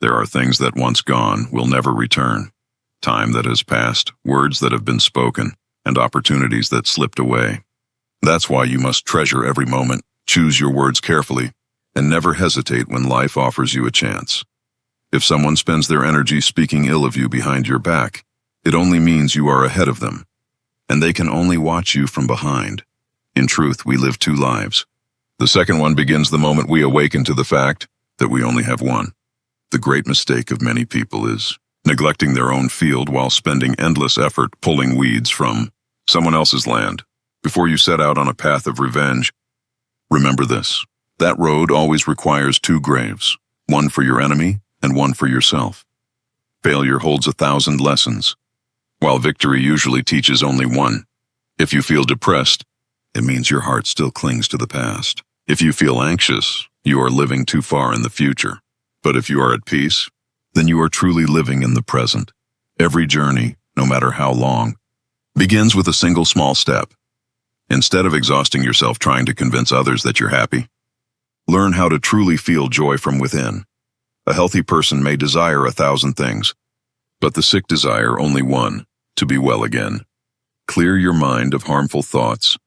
There are things that once gone will never return. Time that has passed, words that have been spoken, and opportunities that slipped away. That's why you must treasure every moment, choose your words carefully, and never hesitate when life offers you a chance. If someone spends their energy speaking ill of you behind your back, it only means you are ahead of them, and they can only watch you from behind. In truth, we live two lives. The second one begins the moment we awaken to the fact that we only have one. The great mistake of many people is neglecting their own field while spending endless effort pulling weeds from someone else's land. Before you set out on a path of revenge, remember this: that road always requires two graves, one for your enemy and one for yourself. Failure holds 1,000 lessons, while victory usually teaches only one. If you feel depressed, it means your heart still clings to the past. If you feel anxious, you are living too far in the future. But if you are at peace, then you are truly living in the present. Every journey, no matter how long, begins with a single small step. Instead of exhausting yourself trying to convince others that you're happy, learn how to truly feel joy from within. A healthy person may desire 1,000 things, but the sick desire only one: to be well again. Clear your mind of harmful thoughts,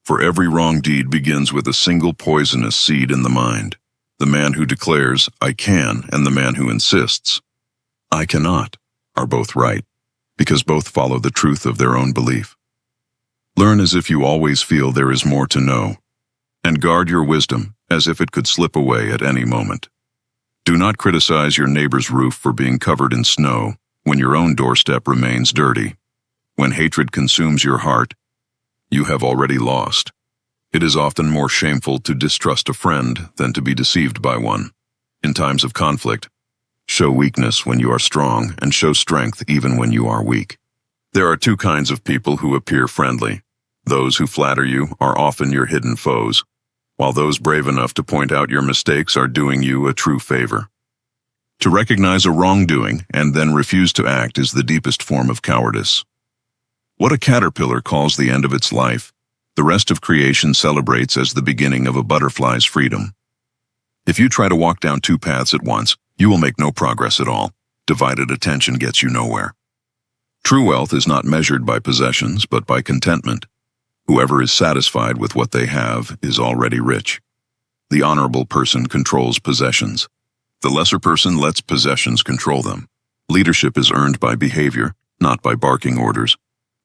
for every wrong deed begins with a single poisonous seed in the mind. The man who declares, "I can," and the man who insists, "I cannot," are both right, because both follow the truth of their own belief. Learn as if you always feel there is more to know, and guard your wisdom as if it could slip away at any moment. Do not criticize your neighbor's roof for being covered in snow when your own doorstep remains dirty. When hatred consumes your heart, you have already lost. It is often more shameful to distrust a friend than to be deceived by one. In times of conflict, show weakness when you are strong and show strength even when you are weak. There are two kinds of people who appear friendly. Those who flatter you are often your hidden foes, while those brave enough to point out your mistakes are doing you a true favor. To recognize a wrongdoing and then refuse to act is the deepest form of cowardice. What a caterpillar calls the end of its life, the rest of creation celebrates as the beginning of a butterfly's freedom. If you try to walk down two paths at once, you will make no progress at all. Divided attention gets you nowhere. True wealth is not measured by possessions, but by contentment. Whoever is satisfied with what they have is already rich. The honorable person controls possessions. The lesser person lets possessions control them. Leadership is earned by behavior, not by barking orders.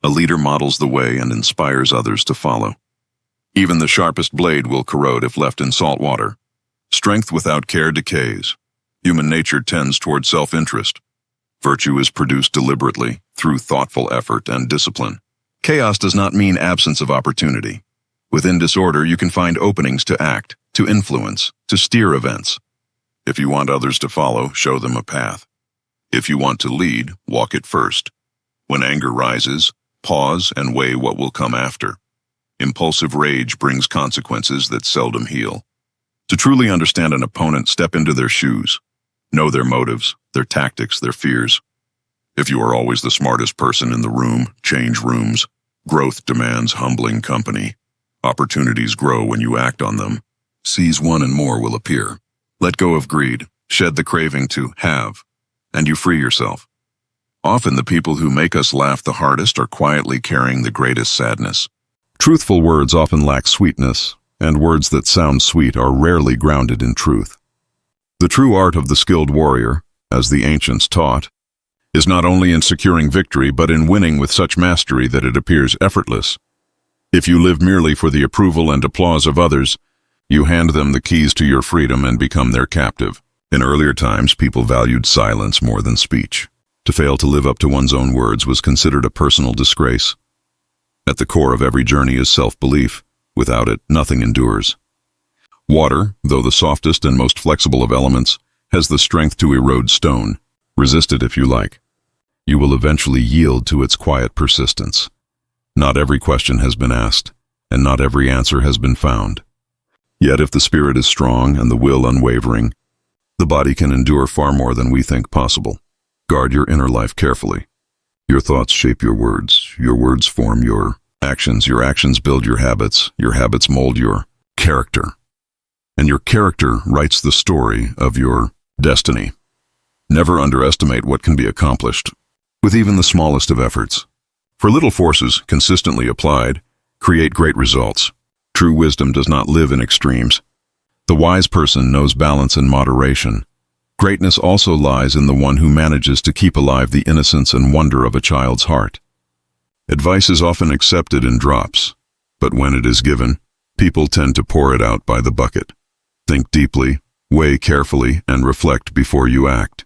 A leader models the way and inspires others to follow. Even the sharpest blade will corrode if left in salt water. Strength without care decays. Human nature tends toward self-interest. Virtue is produced deliberately, through thoughtful effort and discipline. Chaos does not mean absence of opportunity. Within disorder, you can find openings to act, to influence, to steer events. If you want others to follow, show them a path. If you want to lead, walk it first. When anger rises, pause and weigh what will come after. Impulsive rage brings consequences that seldom heal. To truly understand an opponent, step into their shoes. Know their motives, their tactics, their fears. If you are always the smartest person in the room, change rooms. Growth demands humbling company. Opportunities grow when you act on them. Seize one and more will appear. Let go of greed, shed the craving to have, and you free yourself. Often the people who make us laugh the hardest are quietly carrying the greatest sadness. Truthful words often lack sweetness, and words that sound sweet are rarely grounded in truth. The true art of the skilled warrior, as the ancients taught, is not only in securing victory but in winning with such mastery that it appears effortless. If you live merely for the approval and applause of others, you hand them the keys to your freedom and become their captive. In earlier times, people valued silence more than speech. To fail to live up to one's own words was considered a personal disgrace. At the core of every journey is self-belief. Without it, nothing endures. Water, though the softest and most flexible of elements, has the strength to erode stone. Resist it if you like. You will eventually yield to its quiet persistence. Not every question has been asked, and not every answer has been found. Yet if the spirit is strong and the will unwavering, the body can endure far more than we think possible. Guard your inner life carefully. Your thoughts shape your words form your actions build your habits mold your character. And your character writes the story of your destiny. Never underestimate what can be accomplished, with even the smallest of efforts. For little forces, consistently applied, create great results. True wisdom does not live in extremes. The wise person knows balance and moderation. Greatness also lies in the one who manages to keep alive the innocence and wonder of a child's heart. Advice is often accepted in drops, but when it is given, people tend to pour it out by the bucket. Think deeply, weigh carefully, and reflect before you act.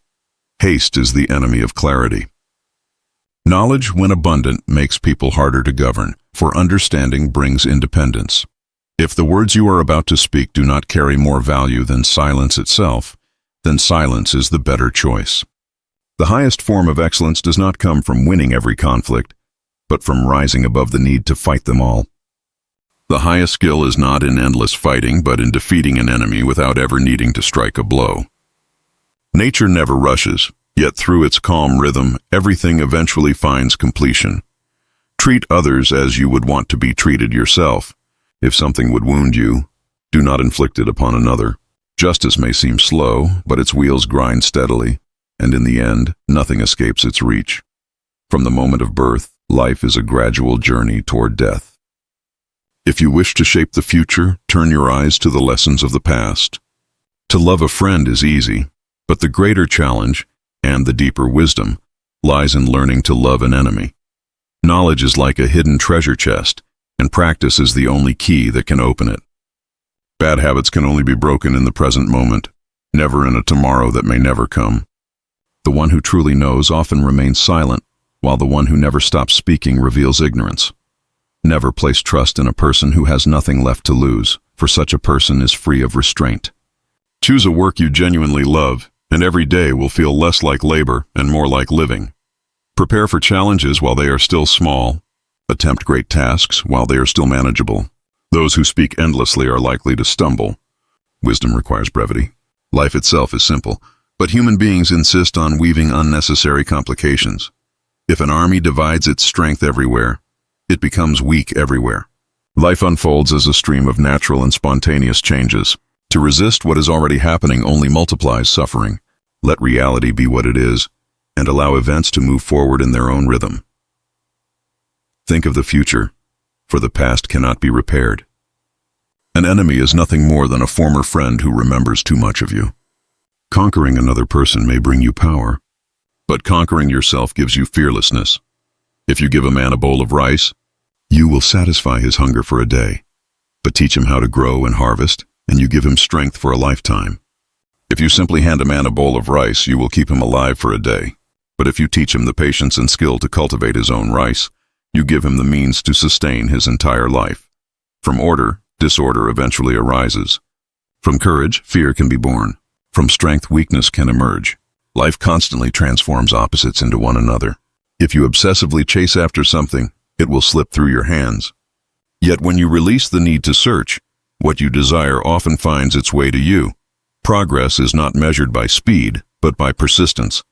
Haste is the enemy of clarity. Knowledge, when abundant, makes people harder to govern, for understanding brings independence. If the words you are about to speak do not carry more value than silence itself, then silence is the better choice. The highest form of excellence does not come from winning every conflict, but from rising above the need to fight them all. The highest skill is not in endless fighting, but in defeating an enemy without ever needing to strike a blow. Nature never rushes, yet through its calm rhythm, everything eventually finds completion. Treat others as you would want to be treated yourself. If something would wound you, do not inflict it upon another. Justice may seem slow, but its wheels grind steadily, and in the end, nothing escapes its reach. From the moment of birth, life is a gradual journey toward death. If you wish to shape the future, turn your eyes to the lessons of the past. To love a friend is easy, but the greater challenge, and the deeper wisdom, lies in learning to love an enemy. Knowledge is like a hidden treasure chest, and practice is the only key that can open it. Bad habits can only be broken in the present moment, never in a tomorrow that may never come. The one who truly knows often remains silent, while the one who never stops speaking reveals ignorance. Never place trust in a person who has nothing left to lose, for such a person is free of restraint. Choose a work you genuinely love, and every day will feel less like labor and more like living. Prepare for challenges while they are still small. Attempt great tasks while they are still manageable. Those who speak endlessly are likely to stumble. Wisdom requires brevity. Life itself is simple, but human beings insist on weaving unnecessary complications. If an army divides its strength everywhere, it becomes weak everywhere. Life unfolds as a stream of natural and spontaneous changes. To resist what is already happening only multiplies suffering. Let reality be what it is, and allow events to move forward in their own rhythm. Think of the future, for the past cannot be repaired. An enemy is nothing more than a former friend who remembers too much of you. Conquering another person may bring you power, but conquering yourself gives you fearlessness. If you give a man a bowl of rice, you will satisfy his hunger for a day. But teach him how to grow and harvest, and you give him strength for a lifetime. If you simply hand a man a bowl of rice, you will keep him alive for a day. But if you teach him the patience and skill to cultivate his own rice, you give him the means to sustain his entire life. From order, disorder eventually arises. From courage, fear can be born. From strength, weakness can emerge. Life constantly transforms opposites into one another. If you obsessively chase after something, it will slip through your hands. Yet when you release the need to search, what you desire often finds its way to you. Progress is not measured by speed, but by persistence.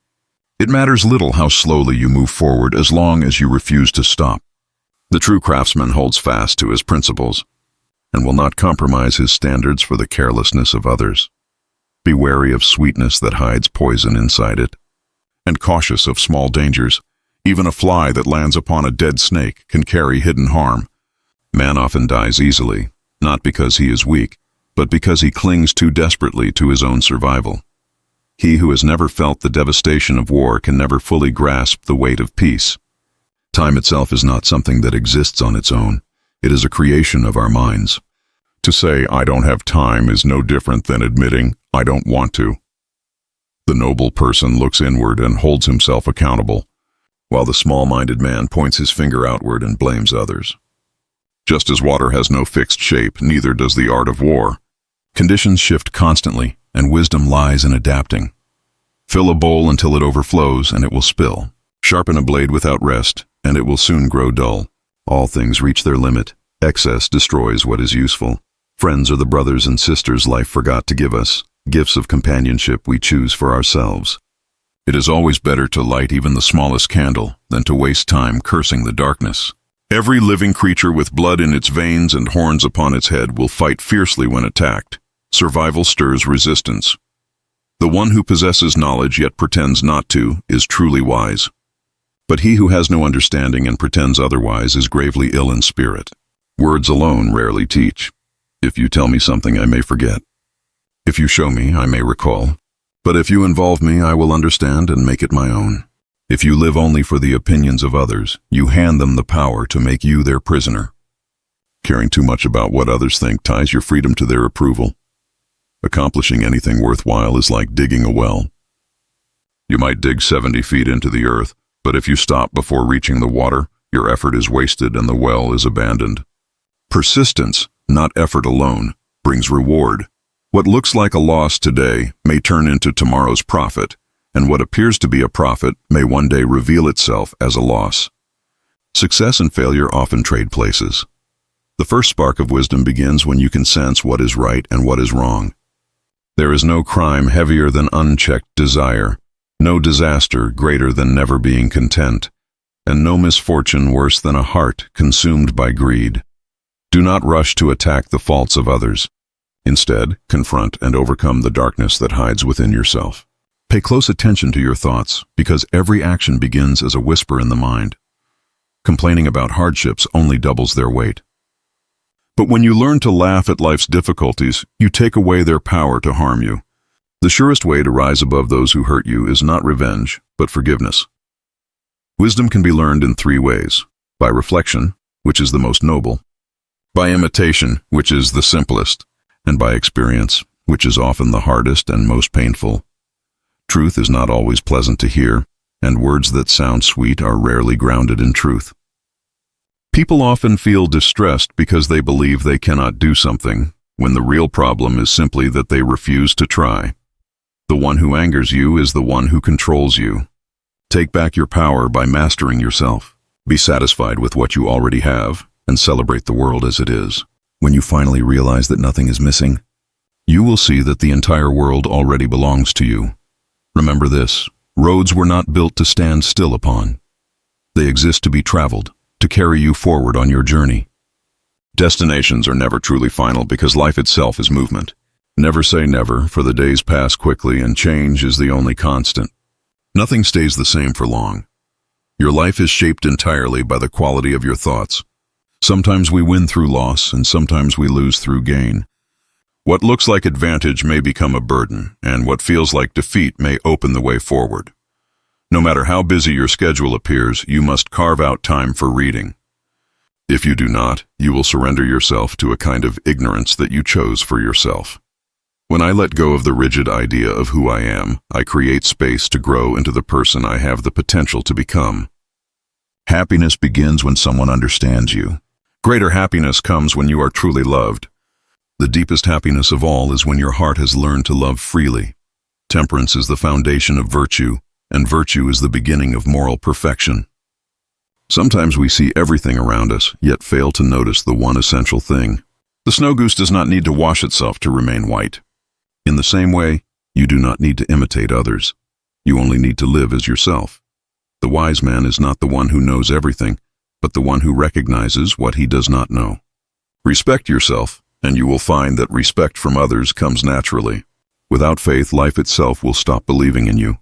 It matters little how slowly you move forward as long as you refuse to stop. The true craftsman holds fast to his principles and will not compromise his standards for the carelessness of others. Be wary of sweetness that hides poison inside it, and cautious of small dangers. Even a fly that lands upon a dead snake can carry hidden harm. Man often dies easily, not because he is weak, but because he clings too desperately to his own survival. He who has never felt the devastation of war can never fully grasp the weight of peace. Time itself is not something that exists on its own. It is a creation of our minds. To say, "I don't have time," is no different than admitting, "I don't want to." The noble person looks inward and holds himself accountable, while the small-minded man points his finger outward and blames others. Just as water has no fixed shape, neither does the art of war. Conditions shift constantly, and wisdom lies in adapting. Fill a bowl until it overflows, and it will spill. Sharpen a blade without rest, and it will soon grow dull. All things reach their limit. Excess destroys what is useful. Friends are the brothers and sisters life forgot to give us, gifts of companionship we choose for ourselves. It is always better to light even the smallest candle than to waste time cursing the darkness. Every living creature with blood in its veins and horns upon its head will fight fiercely when attacked. Survival stirs resistance. The one who possesses knowledge yet pretends not to is truly wise. But he who has no understanding and pretends otherwise is gravely ill in spirit. Words alone rarely teach. If you tell me something, I may forget. If you show me, I may recall. But if you involve me, I will understand and make it my own. If you live only for the opinions of others, you hand them the power to make you their prisoner. Caring too much about what others think ties your freedom to their approval. Accomplishing anything worthwhile is like digging a well. You might dig 70 feet into the earth, but if you stop before reaching the water, your effort is wasted and the well is abandoned. Persistence, not effort alone, brings reward. What looks like a loss today may turn into tomorrow's profit, and what appears to be a profit may one day reveal itself as a loss. Success and failure often trade places. The first spark of wisdom begins when you can sense what is right and what is wrong. There is no crime heavier than unchecked desire, no disaster greater than never being content, and no misfortune worse than a heart consumed by greed. Do not rush to attack the faults of others. Instead, confront and overcome the darkness that hides within yourself. Pay close attention to your thoughts, because every action begins as a whisper in the mind. Complaining about hardships only doubles their weight. But when you learn to laugh at life's difficulties, you take away their power to harm you. The surest way to rise above those who hurt you is not revenge, but forgiveness. Wisdom can be learned in 3 ways: by reflection, which is the most noble; by imitation, which is the simplest; and by experience, which is often the hardest and most painful. Truth is not always pleasant to hear, and words that sound sweet are rarely grounded in truth. People often feel distressed because they believe they cannot do something, when the real problem is simply that they refuse to try. The one who angers you is the one who controls you. Take back your power by mastering yourself. Be satisfied with what you already have, and celebrate the world as it is. When you finally realize that nothing is missing, you will see that the entire world already belongs to you. Remember this: roads were not built to stand still upon. They exist to be traveled, to carry you forward on your journey. Destinations are never truly final because life itself is movement. Never say never, for the days pass quickly and change is the only constant. Nothing stays the same for long. Your life is shaped entirely by the quality of your thoughts. Sometimes we win through loss, and sometimes we lose through gain. What looks like advantage may become a burden, and what feels like defeat may open the way forward. No matter how busy your schedule appears, you must carve out time for reading. If you do not, you will surrender yourself to a kind of ignorance that you chose for yourself. When I let go of the rigid idea of who I am, I create space to grow into the person I have the potential to become. Happiness begins when someone understands you. Greater happiness comes when you are truly loved. The deepest happiness of all is when your heart has learned to love freely. Temperance is the foundation of virtue, and virtue is the beginning of moral perfection. Sometimes we see everything around us, yet fail to notice the one essential thing. The snow goose does not need to wash itself to remain white. In the same way, you do not need to imitate others. You only need to live as yourself. The wise man is not the one who knows everything, but the one who recognizes what he does not know. Respect yourself, and you will find that respect from others comes naturally. Without faith, life itself will stop believing in you.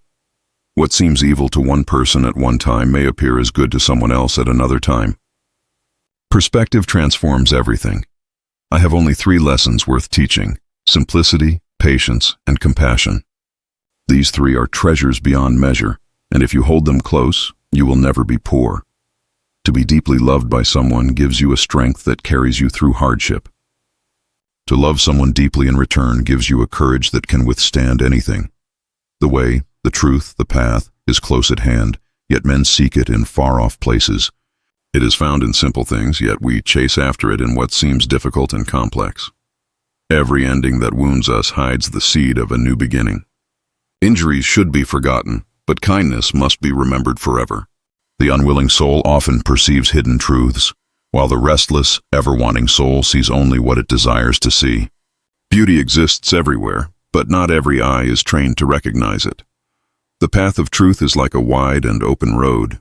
What seems evil to one person at one time may appear as good to someone else at another time. Perspective transforms everything. I have only 3 lessons worth teaching: simplicity, patience, and compassion. These 3 are treasures beyond measure, and if you hold them close, you will never be poor. To be deeply loved by someone gives you a strength that carries you through hardship. To love someone deeply in return gives you a courage that can withstand anything. The way, the truth, the path is close at hand, yet men seek it in far-off places. It is found in simple things, yet we chase after it in what seems difficult and complex. Every ending that wounds us hides the seed of a new beginning. Injuries should be forgotten, but kindness must be remembered forever. The unwilling soul often perceives hidden truths, while the restless, ever-wanting soul sees only what it desires to see. Beauty exists everywhere, but not every eye is trained to recognize it. The path of truth is like a wide and open road.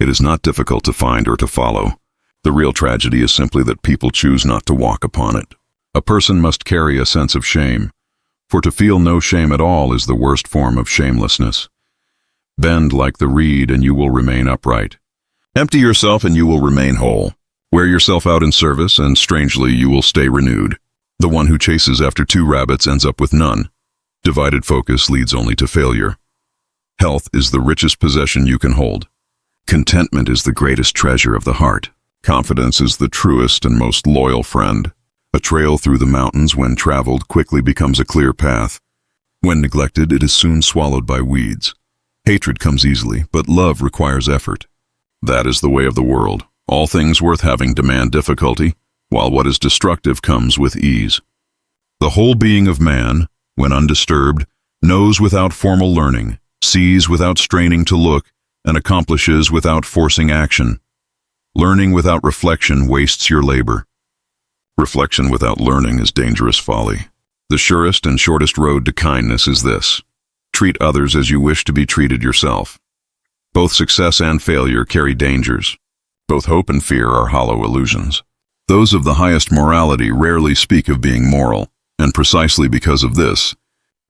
It is not difficult to find or to follow. The real tragedy is simply that people choose not to walk upon it. A person must carry a sense of shame. For to feel no shame at all is the worst form of shamelessness. Bend like the reed and you will remain upright. Empty yourself and you will remain whole. Wear yourself out in service and strangely you will stay renewed. The one who chases after 2 rabbits ends up with none. Divided focus leads only to failure. Health is the richest possession you can hold. Contentment is the greatest treasure of the heart. Confidence is the truest and most loyal friend. A trail through the mountains when traveled quickly becomes a clear path. When neglected, it is soon swallowed by weeds. Hatred comes easily, but love requires effort. That is the way of the world. All things worth having demand difficulty, while what is destructive comes with ease. The whole being of man, when undisturbed, knows without formal learning, sees without straining to look, and accomplishes without forcing action. Learning without reflection wastes your labor. Reflection without learning is dangerous folly. The surest and shortest road to kindness is this: treat others as you wish to be treated yourself. Both success and failure carry dangers. Both hope and fear are hollow illusions. Those of the highest morality rarely speak of being moral, and precisely because of this,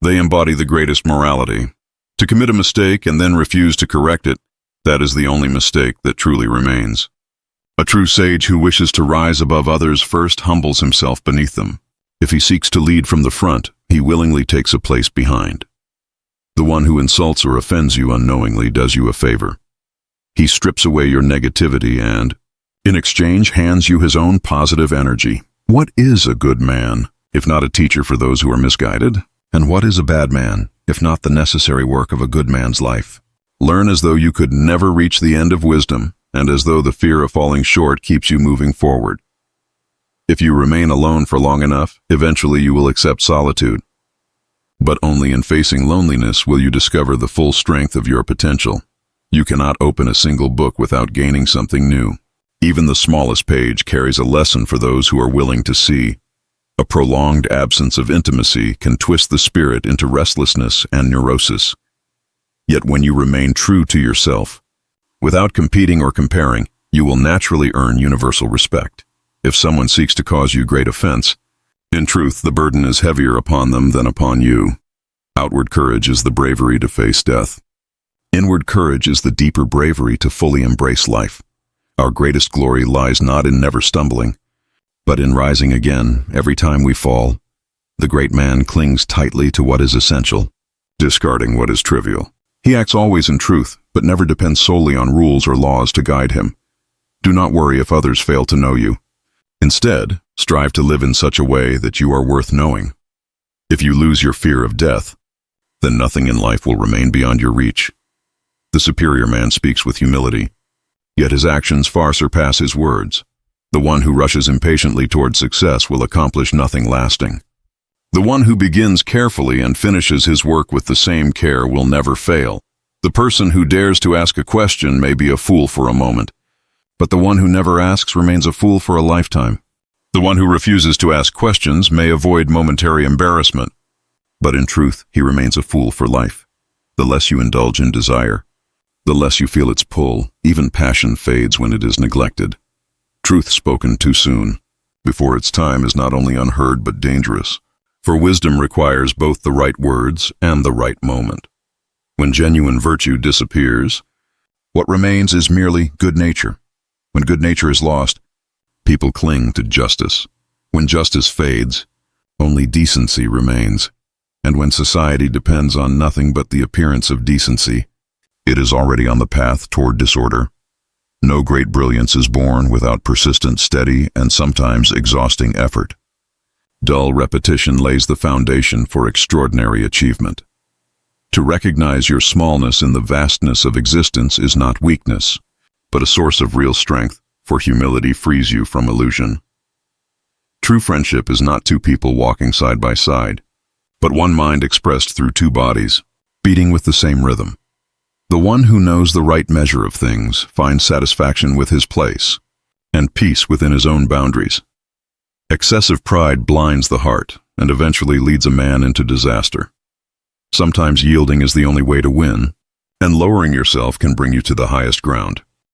they embody the greatest morality. To commit a mistake and then refuse to correct it, that is the only mistake that truly remains. A true sage who wishes to rise above others first humbles himself beneath them. If he seeks to lead from the front, he willingly takes a place behind. The one who insults or offends you unknowingly does you a favor. He strips away your negativity and, in exchange, hands you his own positive energy. What is a good man, if not a teacher for those who are misguided? And what is a bad man, if not the necessary work of a good man's life? Learn as though you could never reach the end of wisdom, and as though the fear of falling short keeps you moving forward. If you remain alone for long enough, eventually you will accept solitude. But only in facing loneliness will you discover the full strength of your potential. You cannot open a single book without gaining something new. Even the smallest page carries a lesson for those who are willing to see. A prolonged absence of intimacy can twist the spirit into restlessness and neurosis. Yet when you remain true to yourself, without competing or comparing, you will naturally earn universal respect. If someone seeks to cause you great offense, in truth, the burden is heavier upon them than upon you. Outward courage is the bravery to face death. Inward courage is the deeper bravery to fully embrace life. Our greatest glory lies not in never stumbling, but in rising again every time we fall. The great man clings tightly to what is essential, discarding what is trivial. He acts always in truth, but never depends solely on rules or laws to guide him. Do not worry if others fail to know you. Instead, strive to live in such a way that you are worth knowing. If you lose your fear of death, then nothing in life will remain beyond your reach. The superior man speaks with humility, yet his actions far surpass his words. The one who rushes impatiently toward success will accomplish nothing lasting. The one who begins carefully and finishes his work with the same care will never fail. The person who dares to ask a question may be a fool for a moment, but the one who never asks remains a fool for a lifetime. The one who refuses to ask questions may avoid momentary embarrassment, but in truth, he remains a fool for life. The less you indulge in desire, the less you feel its pull. Even passion fades when it is neglected. Truth spoken too soon, before its time, is not only unheard but dangerous, for wisdom requires both the right words and the right moment. When genuine virtue disappears, what remains is merely good nature. When good nature is lost, people cling to justice. When justice fades, only decency remains. And when society depends on nothing but the appearance of decency, it is already on the path toward disorder. No great brilliance is born without persistent, steady, and sometimes exhausting effort. Dull repetition lays the foundation for extraordinary achievement. To recognize your smallness in the vastness of existence is not weakness, but a source of real strength, for humility frees you from illusion. True friendship is not two people walking side by side, but one mind expressed through two bodies, beating with the same rhythm. The one who knows the right measure of things finds satisfaction with his place, and peace within his own boundaries. Excessive pride blinds the heart, and eventually leads a man into disaster. Sometimes yielding is the only way to win, and lowering yourself can bring you to the highest ground.